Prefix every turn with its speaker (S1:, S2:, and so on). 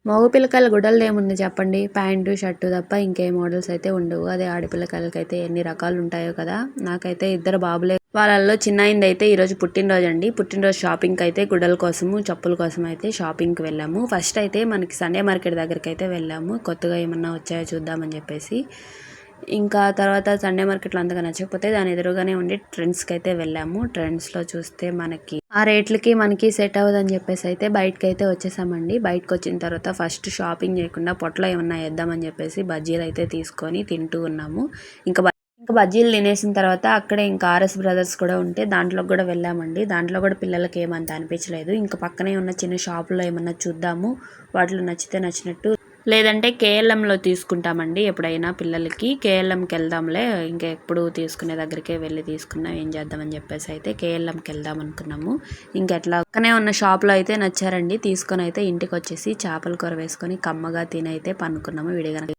S1: మగ పిల్లకాయల గుడ్డల్లో ఏముంది చెప్పండి, ప్యాంటు షర్టు తప్ప ఇంకే మోడల్స్ అయితే ఉండవు. అదే ఆడపిల్లకాయలకైతే ఎన్ని రకాలు ఉంటాయో కదా. నాకైతే ఇద్దరు బాబులే. వాళ్ళల్లో చిన్నాయింది అయితే ఈరోజు పుట్టినరోజు అండి. పుట్టినరోజు షాపింగ్కి అయితే గుడ్డల కోసము చెప్పుల కోసం అయితే షాపింగ్కి వెళ్ళాము. ఫస్ట్ అయితే మనకి సండే మార్కెట్ దగ్గరికి అయితే వెళ్ళాము, కొత్తగా ఏమన్నా వచ్చాయో చూద్దామని చెప్పేసి. ఇంకా తర్వాత సండే మార్కెట్లో అంతగా నచ్చకపోతే దాని ఎదురుగానే ఉండి ట్రెండ్స్కి అయితే వెళ్ళాము. ట్రెండ్స్లో చూస్తే మనకి ఆ రేట్లకి మనకి సెట్ అవ్వదని చెప్పేసి అయితే బయటకి అయితే వచ్చేసామండి. బయటకు వచ్చిన తర్వాత ఫస్ట్ షాపింగ్ చేయకుండా పొట్టలో ఏమన్నా వేద్దామని చెప్పేసి బజ్జీలు అయితే తీసుకొని తింటూ ఉన్నాము. ఇంకా బజ్జీలు తినేసిన తర్వాత అక్కడే ఇంకా ఆర్ఎస్ బ్రదర్స్ కూడా ఉంటే దాంట్లో కూడా వెళ్ళామండి. దాంట్లో కూడా పిల్లలకి ఏమంత అనిపించలేదు. ఇంకా పక్కనే ఉన్న చిన్న షాపులో ఏమన్నా చూద్దాము, వాటిలో నచ్చితే నచ్చినట్టు, లేదంటే కేఎల్ఎంలో తీసుకుంటామండి. ఎప్పుడైనా పిల్లలకి కేఎల్ఎంకి వెళ్దాంలే, ఇంకా ఎప్పుడు తీసుకునే దగ్గరికే వెళ్ళి తీసుకున్నాం, ఏం చేద్దామని చెప్పేసి అయితే కేఎల్ఎంకి వెళ్దాం అనుకున్నాము. ఇంకెట్లా పక్కనే ఉన్న షాప్లో అయితే నచ్చారండి. తీసుకొని అయితే ఇంటికి వచ్చేసి చేపల కూర వేసుకొని కమ్మగా తినైతే పనుకున్నాము విడిగా.